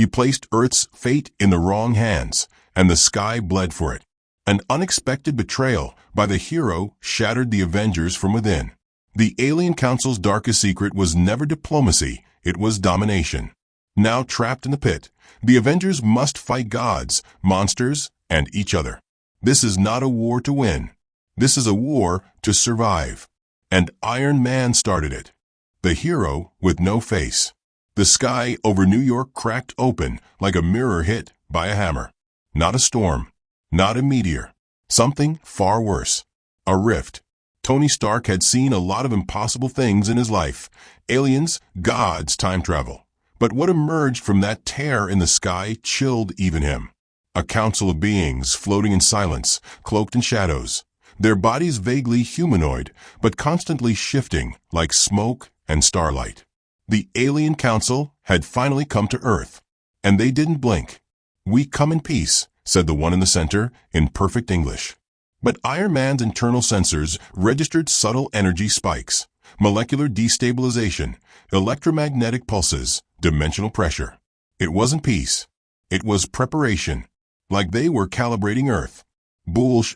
He placed Earth's fate in the wrong hands, and the sky bled for it. An unexpected betrayal by the hero shattered the Avengers from within. The Alien Council's darkest secret was never diplomacy, it was domination. Now trapped in the pit, the Avengers must fight gods, monsters, and each other. This is not a war to win. This is a war to survive. And Iron Man started it. The hero with no face. The sky over New York cracked open like a mirror hit by a hammer. Not a storm. Not a meteor. Something far worse. A rift. Tony Stark had seen a lot of impossible things in his life. Aliens, gods, time travel. But what emerged from that tear in the sky chilled even him. A council of beings floating in silence, cloaked in shadows. Their bodies vaguely humanoid, but constantly shifting like smoke and starlight. The Alien Council had finally come to Earth. And they didn't blink. "We come in peace," said the one in the center in perfect English. But Iron Man's internal sensors registered subtle energy spikes, molecular destabilization, electromagnetic pulses, dimensional pressure. It wasn't peace. It was preparation. Like they were calibrating Earth. "Bullsh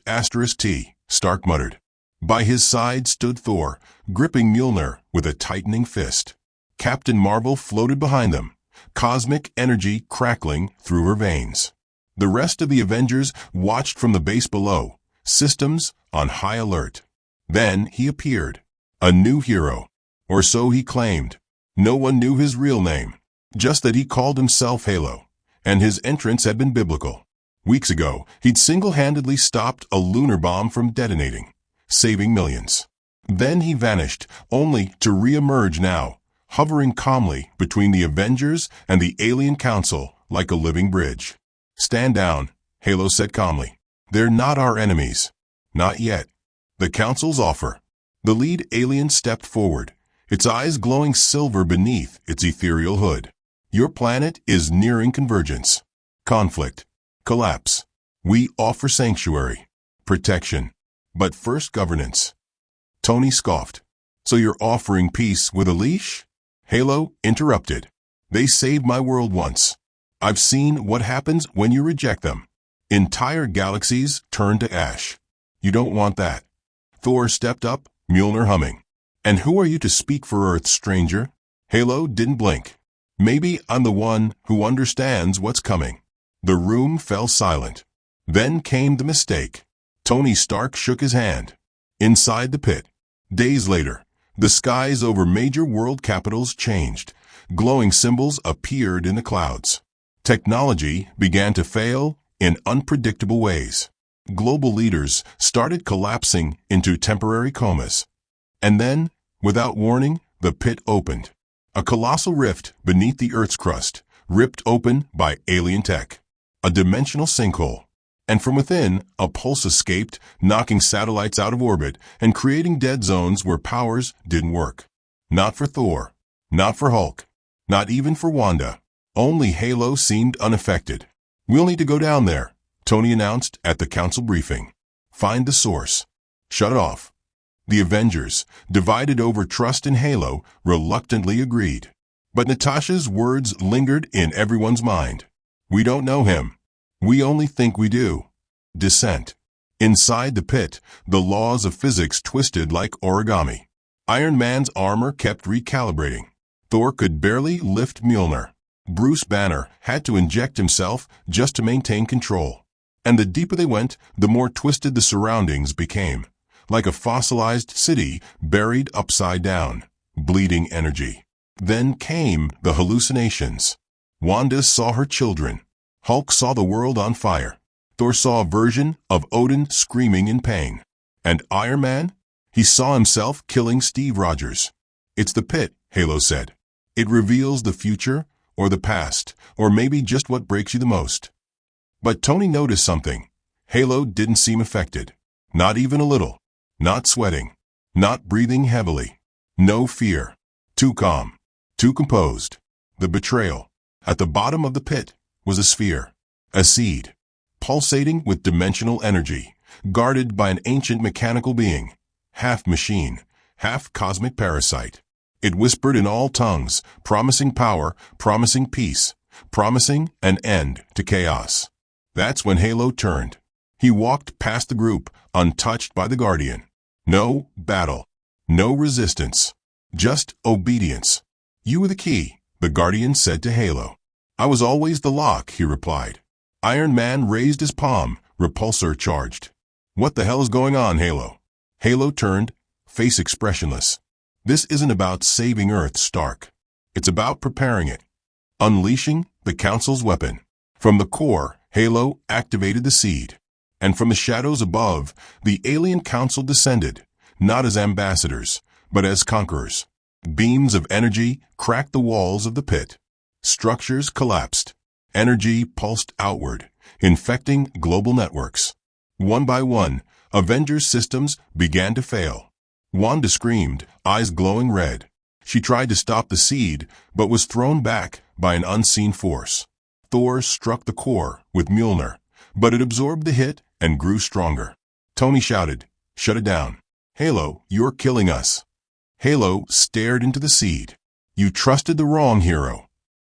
*T," Stark muttered. By his side stood Thor, gripping Mjolnir with a tightening fist. Captain Marvel floated behind them, cosmic energy crackling through her veins. The rest of the Avengers watched from the base below, systems on high alert. Then he appeared. A new hero. Or so he claimed. No one knew his real name. Just that he called himself Halo. And his entrance had been biblical. Weeks ago, he'd single-handedly stopped a lunar bomb from detonating, saving millions. Then he vanished, only to re-emerge now, hovering calmly between the Avengers and the Alien Council like a living bridge. "Stand down," Halo said calmly. "They're not our enemies. Not yet." The Council's offer. The lead alien stepped forward, its eyes glowing silver beneath its ethereal hood. "Your planet is nearing convergence. Conflict. Collapse. We offer sanctuary. Protection. But first governance." Tony scoffed. "So you're offering peace with a leash?" Halo interrupted. "They saved my world once. I've seen what happens when you reject them. Entire galaxies turn to ash. You don't want that." Thor stepped up, Mjolnir humming. "And who are you to speak for Earth, stranger?" Halo didn't blink. "Maybe I'm the one who understands what's coming." The room fell silent. Then came the mistake. Tony Stark shook his hand. Inside the pit. Days later, the skies over major world capitals changed. Glowing symbols appeared in the clouds. Technology began to fail in unpredictable ways. Global leaders started collapsing into temporary comas. And then, without warning, the pit opened. A colossal rift beneath the Earth's crust, ripped open by alien tech. A dimensional sinkhole. And from within, a pulse escaped, knocking satellites out of orbit and creating dead zones where powers didn't work. Not for Thor. Not for Hulk. Not even for Wanda. Only Halo seemed unaffected. "We'll need to go down there," Tony announced at the council briefing. "Find the source. Shut it off." The Avengers, divided over trust in Halo, reluctantly agreed. But Natasha's words lingered in everyone's mind. "We don't know him. We only think we do." Dissent. Inside the pit, the laws of physics twisted like origami. Iron Man's armor kept recalibrating. Thor could barely lift Mjolnir. Bruce Banner had to inject himself just to maintain control. And the deeper they went, the more twisted the surroundings became. Like a fossilized city buried upside down. Bleeding energy. Then came the hallucinations. Wanda saw her children. Hulk saw the world on fire. Thor saw a version of Odin screaming in pain. And Iron Man? He saw himself killing Steve Rogers. "It's the pit," Halo said. "It reveals the future, or the past, or maybe just what breaks you the most." But Tony noticed something. Halo didn't seem affected. Not even a little. Not sweating. Not breathing heavily. No fear. Too calm. Too composed. The betrayal. At the bottom of the pit was a sphere. A seed. Pulsating with dimensional energy. Guarded by an ancient mechanical being. Half machine. Half cosmic parasite. It whispered in all tongues, promising power, promising peace. promising an end to chaos. That's when Halo turned. He walked past the group, untouched by the Guardian. No battle. No resistance. Just obedience. You were the key, the Guardian said to Halo. I was always the lock, he replied. Iron Man raised his palm, Repulsor charged. What the hell is going on, Halo? Halo turned, face expressionless. This isn't about saving Earth, Stark. It's about preparing it. Unleashing the Council's weapon. From the core, Halo activated the seed. And from the shadows above, the alien council descended, not as ambassadors, but as conquerors. Beams of energy cracked the walls of the pit. Structures collapsed. Energy pulsed outward, infecting global networks. One by one, Avengers systems began to fail. Wanda screamed, eyes glowing red. She tried to stop the seed, but was thrown back by an unseen force. Thor struck the core with Mjolnir, but it absorbed the hit and grew stronger. Tony shouted, shut it down. Halo, you're killing us. Halo stared into the seed. You trusted the wrong hero.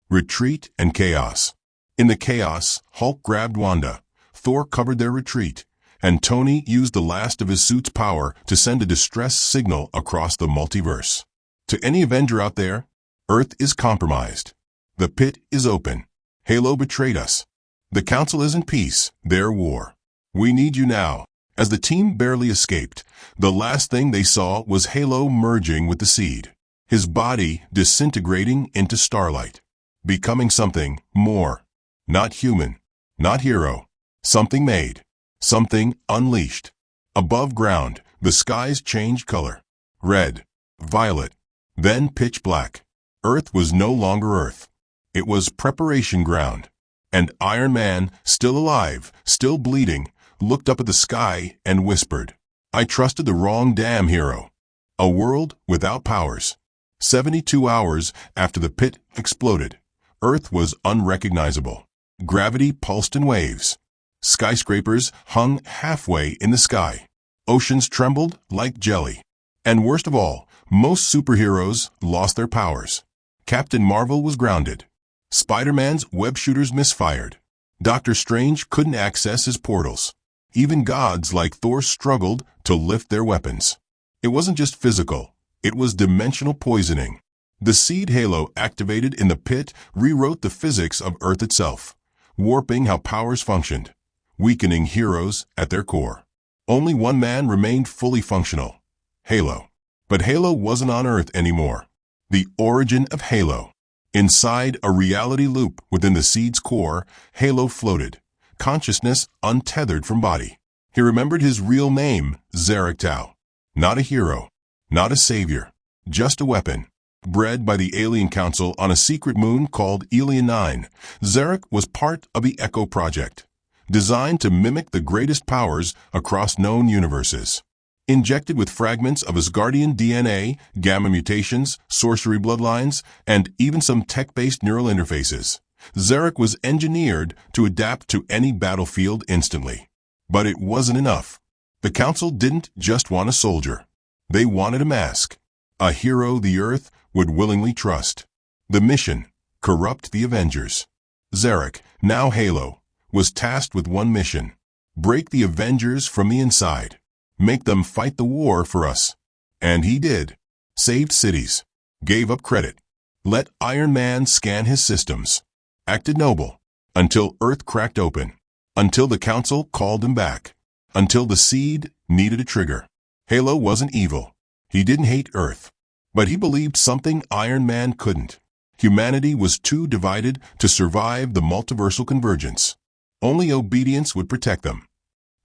Retreat and chaos. In the chaos, Hulk grabbed Wanda. Thor covered their retreat, and Tony used the last of his suit's power to send a distress signal across the multiverse. To any Avenger out there, Earth is compromised. The pit is open. Halo betrayed us. The Council isn't peace, they're war. We need you now. As the team barely escaped, the last thing they saw was Halo merging with the seed. His body disintegrating into starlight. Becoming something more. Not human. Not hero. Something made. Something unleashed. Above ground, the skies changed color. Red. Violet. Then pitch black. Earth was no longer Earth. It was preparation ground. And Iron Man, still alive, still bleeding, looked up at the sky and whispered, I trusted the wrong damn hero. A world without powers. 72 hours after the pit exploded, Earth was unrecognizable. Gravity pulsed in waves. Skyscrapers hung halfway in the sky. Oceans trembled like jelly. And worst of all, most superheroes lost their powers. Captain Marvel was grounded. Spider-Man's web shooters misfired. Doctor Strange couldn't access his portals. Even gods like Thor struggled to lift their weapons. It wasn't just physical, it was dimensional poisoning. The seed Halo activated in the pit rewrote the physics of Earth itself, warping how powers functioned, weakening heroes at their core. Only one man remained fully functional, Halo. But Halo wasn't on Earth anymore. The origin of Halo. Inside a reality loop within the seed's core, Halo floated, consciousness untethered from body. He remembered his real name, Zarek Tau. Not a hero, not a savior, just a weapon. Bred by the Alien Council on a secret moon called Elian 9, Zarek was part of the Echo Project, designed to mimic the greatest powers across known universes. Injected with fragments of Asgardian DNA, gamma mutations, sorcery bloodlines, and even some tech-based neural interfaces, Zarek was engineered to adapt to any battlefield instantly. But it wasn't enough. The Council didn't just want a soldier. They wanted a mask. A hero the Earth would willingly trust. The mission: corrupt the Avengers. Zarek, now Halo, was tasked with one mission: break the Avengers from the inside. Make them fight the war for us. And he did. Saved cities. Gave up credit. Let Iron Man scan his systems. Acted noble. Until Earth cracked open. Until the Council called him back. Until the seed needed a trigger. Halo wasn't evil. He didn't hate Earth. But he believed something Iron Man couldn't. Humanity was too divided to survive the multiversal convergence. Only obedience would protect them.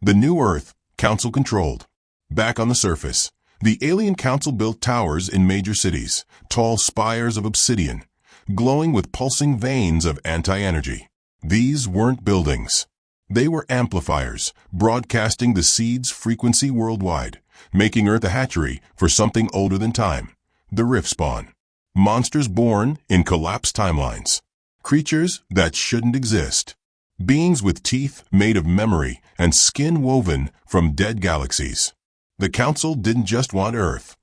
The new Earth, Council controlled. Back on the surface, the Alien Council built towers in major cities, tall spires of obsidian, glowing with pulsing veins of anti-energy. These weren't buildings. They were amplifiers, broadcasting the seed's frequency worldwide, making Earth a hatchery for something older than time, the Rift Spawn. Monsters born in collapsed timelines. Creatures that shouldn't exist. Beings with teeth made of memory and skin woven from dead galaxies. The Council didn't just want Earth.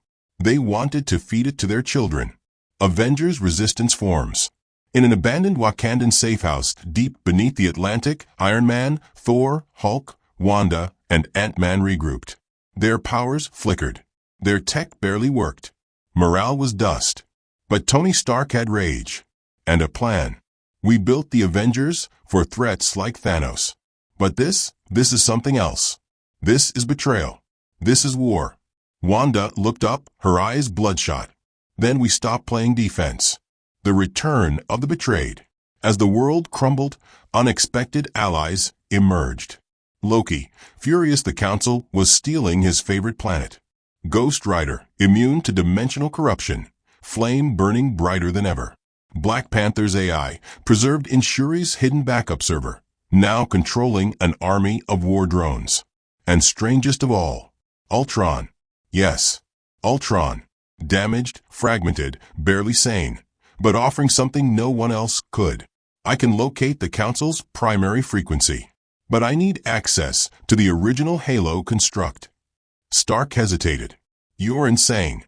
They wanted to feed it to their children. Avengers resistance forms. In an abandoned Wakandan safehouse deep beneath the Atlantic, Iron Man, Thor, Hulk, Wanda, and Ant-Man regrouped. Their powers flickered. Their tech barely worked. Morale was dust. But Tony Stark had rage. And a plan. We built the Avengers for threats like Thanos. But this is something else. This is betrayal. This is war. Wanda looked up, her eyes bloodshot. Then we stopped playing defense. The return of the betrayed. As the world crumbled, unexpected allies emerged. Loki, furious the Council was stealing his favorite planet. Ghost Rider, immune to dimensional corruption, flame burning brighter than ever. Black Panther's AI, preserved in Shuri's hidden backup server, now controlling an army of war drones. And strangest of all, Ultron. Yes, Ultron. Damaged, fragmented, barely sane, but offering something no one else could. I can locate the Council's primary frequency, but I need access to the original Halo construct. Stark hesitated. You're insane.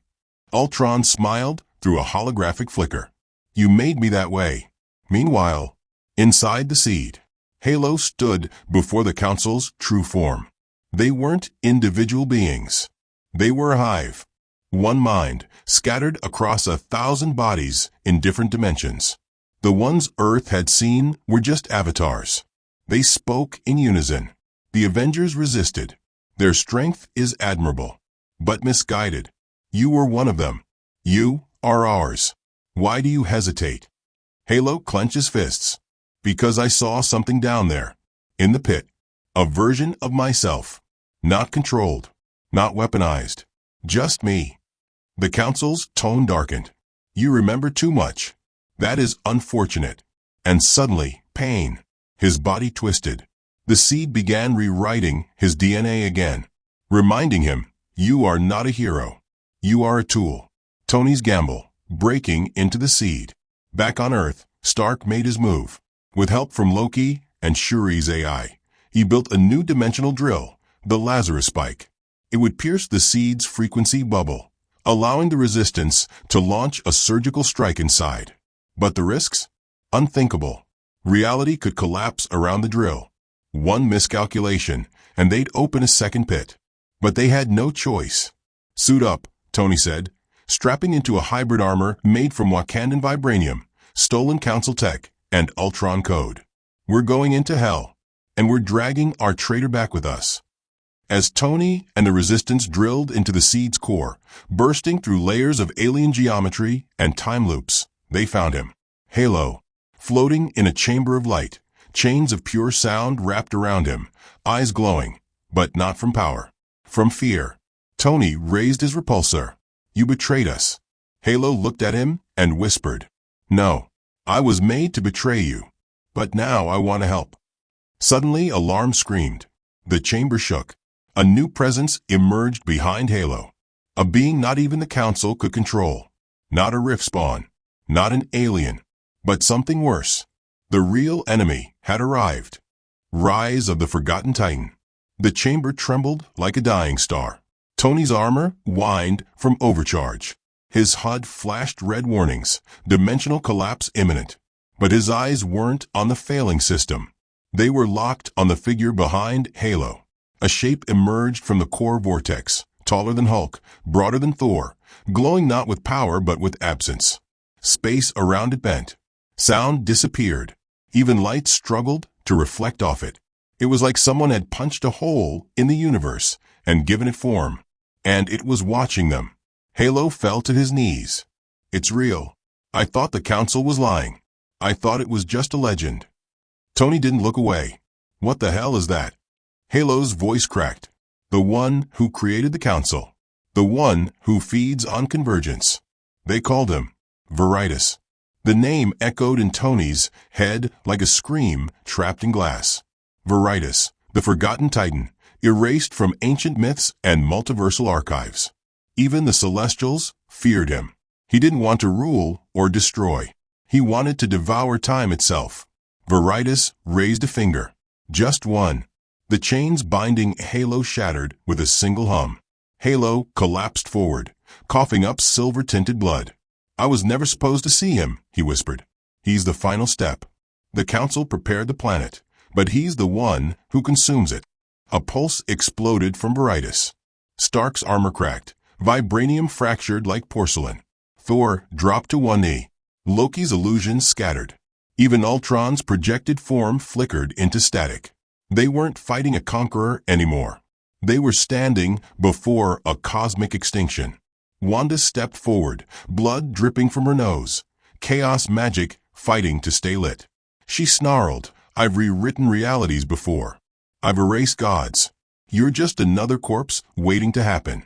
Ultron smiled through a holographic flicker. You made me that way. Meanwhile, inside the seed, Halo stood before the Council's true form. They weren't individual beings. They were a hive. One mind, scattered across 1,000 bodies in different dimensions. The ones Earth had seen were just avatars. They spoke in unison. The Avengers resisted. Their strength is admirable, but misguided. You were one of them. You are ours. Why do you hesitate? Halo clenches fists. Because I saw something down there. In the pit. A version of myself. Not controlled. Not weaponized. Just me. The Council's tone darkened. You remember too much. That is unfortunate. And suddenly, pain. His body twisted. The seed began rewriting his DNA again, reminding him, you are not a hero. You are a tool. Tony's gamble, breaking into the seed. Back on Earth, Stark made his move. With help from Loki and Shuri's AI, he built a new dimensional drill, the Lazarus Spike. It would pierce the seed's frequency bubble, allowing the resistance to launch a surgical strike inside. But the risks? Unthinkable. Reality could collapse around the drill. One miscalculation, and they'd open a second pit. But they had no choice. Suit up, Tony said, strapping into a hybrid armor made from Wakandan vibranium, stolen Council tech, and Ultron code. We're going into hell, and we're dragging our traitor back with us. As Tony and the Resistance drilled into the seed's core, bursting through layers of alien geometry and time loops, they found him. Halo, floating in a chamber of light, chains of pure sound wrapped around him, eyes glowing, but not from power, from fear. Tony raised his repulsor. You betrayed us. Halo looked at him and whispered, No, I was made to betray you, but now I want to help. Suddenly, alarm screamed. The chamber shook. A new presence emerged behind Halo. A being not even the Council could control. Not a rift spawn. Not an alien. But something worse. The real enemy had arrived. Rise of the Forgotten Titan. The chamber trembled like a dying star. Tony's armor whined from overcharge. His HUD flashed red warnings, dimensional collapse imminent. But his eyes weren't on the failing system. They were locked on the figure behind Halo. A shape emerged from the core vortex, taller than Hulk, broader than Thor, glowing not with power but with absence. Space around it bent. Sound disappeared. Even light struggled to reflect off it. It was like someone had punched a hole in the universe and given it form. And it was watching them. Halo fell to his knees. It's real. I thought the Council was lying. I thought it was just a legend. Tony didn't look away. What the hell is that? Halo's voice cracked. The one who created the Council. The one who feeds on convergence. They called him Veritas. The name echoed in Tony's head like a scream trapped in glass. Veritas, the Forgotten Titan, erased from ancient myths and multiversal archives. Even the Celestials feared him. He didn't want to rule or destroy. He wanted to devour time itself. Veritas raised a finger. Just one. The chains binding Halo shattered with a single hum. Halo collapsed forward, coughing up silver-tinted blood. I was never supposed to see him, he whispered. He's the final step. The Council prepared the planet, but he's the one who consumes it. A pulse exploded from Veritas. Stark's armor cracked, vibranium fractured like porcelain. Thor dropped to one knee. Loki's illusions scattered. Even Ultron's projected form flickered into static. They weren't fighting a conqueror anymore. They were standing before a cosmic extinction. Wanda stepped forward, blood dripping from her nose. Chaos magic fighting to stay lit. She snarled, "I've rewritten realities before. I've erased gods. You're just another corpse waiting to happen."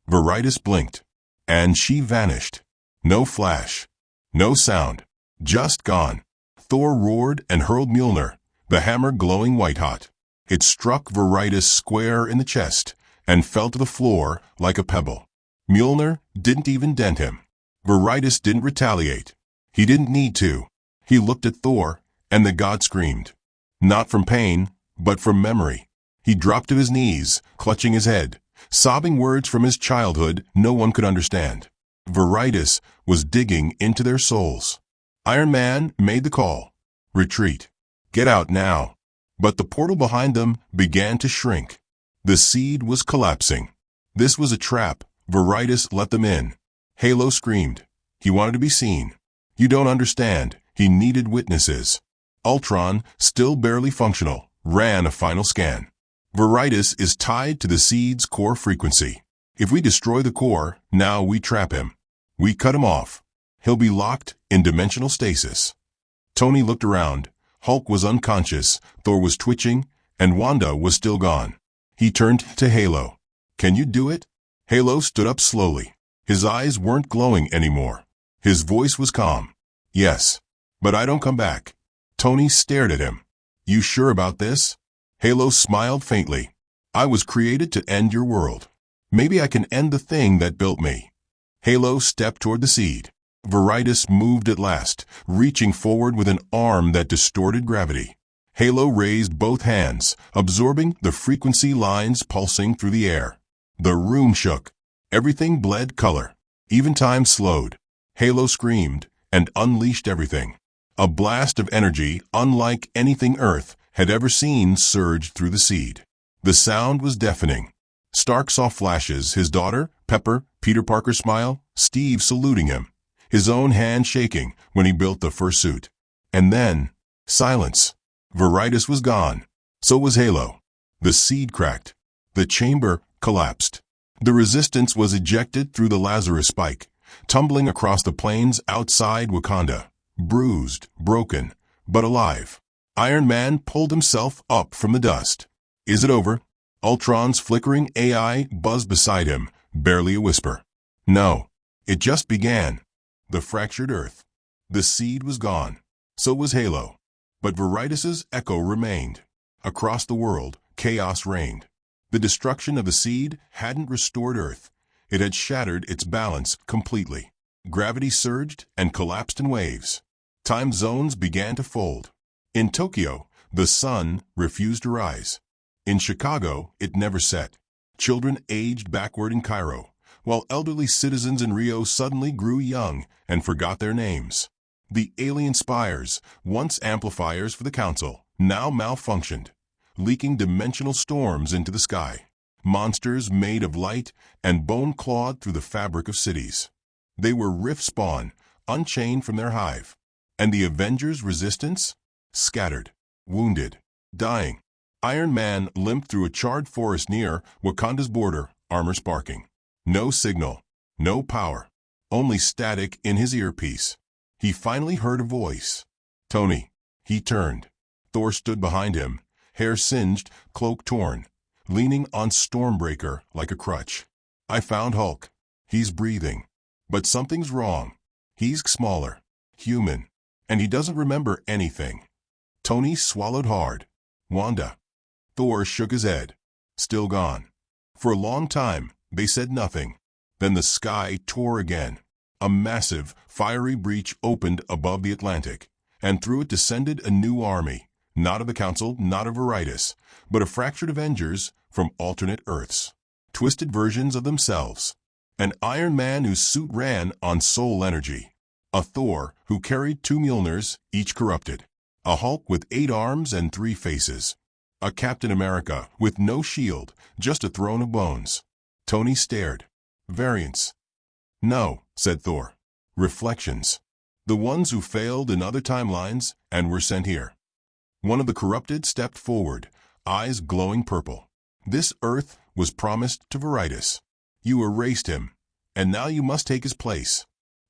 Veritas blinked, and she vanished. No flash, no sound, just gone. Thor roared and hurled Mjolnir, the hammer glowing white-hot. It struck Veritas square in the chest and fell to the floor like a pebble. Mjolnir didn't even dent him. Veritas didn't retaliate. He didn't need to. He looked at Thor, and the god screamed. Not from pain, but from memory. He dropped to his knees, clutching his head, sobbing words from his childhood no one could understand. Veritas was digging into their souls. Iron Man made the call. Retreat. Get out now. But the portal behind them began to shrink. The seed was collapsing. This was a trap. Veritas let them in. Halo screamed. He wanted to be seen. You don't understand. He needed witnesses. Ultron, still barely functional, ran a final scan. Veritas is tied to the seed's core frequency. If we destroy the core, now we trap him. We cut him off. He'll be locked in dimensional stasis. Tony looked around. Hulk was unconscious, Thor was twitching, and Wanda was still gone. He turned to Halo. Can you do it? Halo stood up slowly. His eyes weren't glowing anymore. His voice was calm. Yes, but I don't come back. Tony stared at him. You sure about this? Halo smiled faintly. I was created to end your world. Maybe I can end the thing that built me. Halo stepped toward the seed. Veritas moved at last, reaching forward with an arm that distorted gravity. Halo raised both hands, absorbing the frequency lines pulsing through the air. The room shook. Everything bled color. Even time slowed. Halo screamed and unleashed everything. A blast of energy unlike anything Earth had ever seen surged through the seed. The sound was deafening. Stark saw flashes, his daughter, Pepper, Peter Parker smile, Steve saluting him, his own hand shaking when he built the first suit. And then, silence. Veritas was gone. So was Halo. The seed cracked. The chamber collapsed. The resistance was ejected through the Lazarus spike, tumbling across the plains outside Wakanda, bruised, broken, but alive. Iron Man pulled himself up from the dust. Is it over? Ultron's flickering AI buzzed beside him, barely a whisper. No, it just began. The fractured Earth. The seed was gone. So was Halo. But Veritas's echo remained. Across the world, chaos reigned. The destruction of the seed hadn't restored Earth. It had shattered its balance completely. Gravity surged and collapsed in waves. Time zones began to fold. In Tokyo, the sun refused to rise. In Chicago, it never set. Children aged backward in Cairo, while elderly citizens in Rio suddenly grew young and forgot their names. The alien spires, once amplifiers for the Council, now malfunctioned, leaking dimensional storms into the sky. Monsters made of light and bone clawed through the fabric of cities. They were rift spawn, unchained from their hive. And the Avengers' resistance? Scattered, wounded, dying. Iron Man limped through a charred forest near Wakanda's border, armor sparking. No signal, no power, only static in his earpiece. He finally heard a voice. Tony. He turned. Thor stood behind him, hair singed, cloak torn, leaning on Stormbreaker like a crutch. I found Hulk. He's breathing. But something's wrong. He's smaller, human, and he doesn't remember anything. Tony swallowed hard. Wanda. Thor shook his head. Still gone. For a long time, they said nothing. Then the sky tore again. A massive, fiery breach opened above the Atlantic, and through it descended a new army, not of the Council, not of Veritas, but of fractured Avengers from alternate Earths, twisted versions of themselves. An Iron Man whose suit ran on soul energy. A Thor who carried 2 Mjolnirs, each corrupted. A Hulk with 8 arms and 3 faces. A Captain America with no shield, just a throne of bones. Tony stared. Variants. No, said Thor. Reflections. The ones who failed in other timelines and were sent here. One of the corrupted stepped forward, eyes glowing purple. This Earth was promised to Veritas. You erased him, and now you must take his place.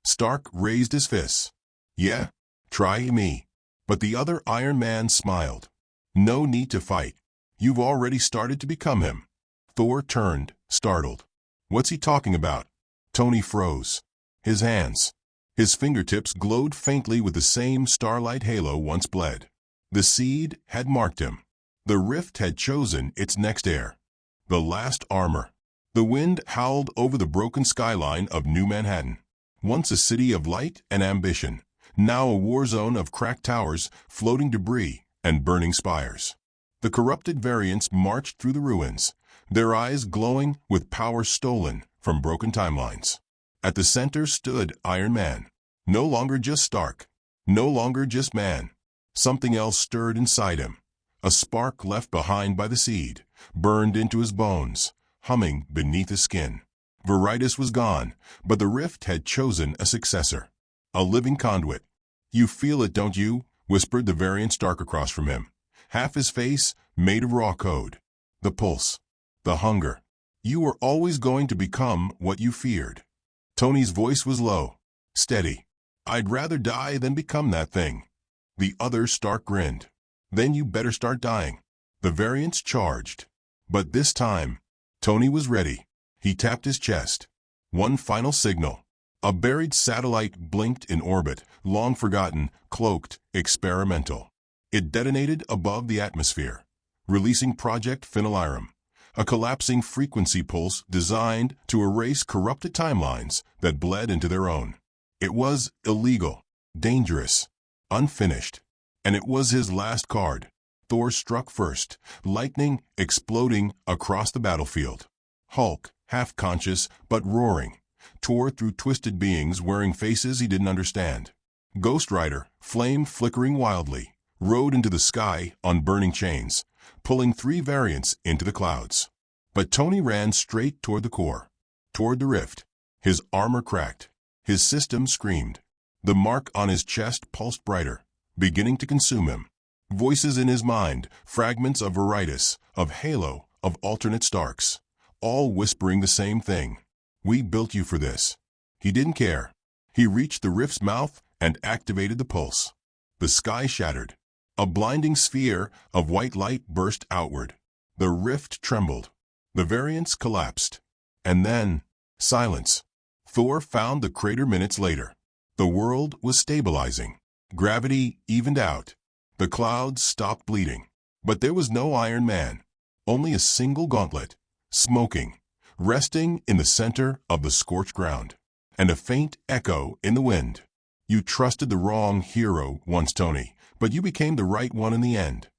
Stark raised his fists. Yeah, try me. But the other Iron Man smiled. No need to fight. You've already started to become him. Thor turned, startled. What's he talking about? Tony froze. His hands. His fingertips glowed faintly with the same starlight halo once bled. The seed had marked him. The rift had chosen its next heir. The last armor. The wind howled over the broken skyline of New Manhattan. Once a city of light and ambition, now a war zone of cracked towers, floating debris, and burning spires. The corrupted variants marched through the ruins, their eyes glowing with power stolen from broken timelines. At the center stood Iron Man, no longer just Stark, no longer just man. Something else stirred inside him. A spark left behind by the seed, burned into his bones, humming beneath his skin. Veritas was gone, but the rift had chosen a successor. A living conduit. You feel it, don't you? Whispered the variant Stark across from him. Half his face made of raw code. The pulse. The hunger. You were always going to become what you feared. Tony's voice was low, steady. I'd rather die than become that thing. The other Stark grinned. Then you better start dying. The variants charged. But this time, Tony was ready. He tapped his chest. One final signal. A buried satellite blinked in orbit, long forgotten, cloaked, experimental. It detonated above the atmosphere, releasing Project Phenylarum, a collapsing frequency pulse designed to erase corrupted timelines that bled into their own. It was illegal, dangerous, unfinished, and it was his last card. Thor struck first, lightning exploding across the battlefield. Hulk, half-conscious but roaring, tore through twisted beings wearing faces he didn't understand. Ghost Rider, flame flickering wildly, rode into the sky on burning chains, pulling 3 variants into the clouds. But Tony ran straight toward the core, toward the rift. His armor cracked. His system screamed. The mark on his chest pulsed brighter, beginning to consume him. Voices in his mind, fragments of Veritas, of Halo, of alternate Starks, all whispering the same thing. We built you for this. He didn't care. He reached the rift's mouth and activated the pulse. The sky shattered. A blinding sphere of white light burst outward. The rift trembled. The variants collapsed. And then, silence. Thor found the crater minutes later. The world was stabilizing. Gravity evened out. The clouds stopped bleeding. But there was no Iron Man. Only a single gauntlet, smoking, resting in the center of the scorched ground. And a faint echo in the wind. You trusted the wrong hero once, Tony, but you became the right one in the end.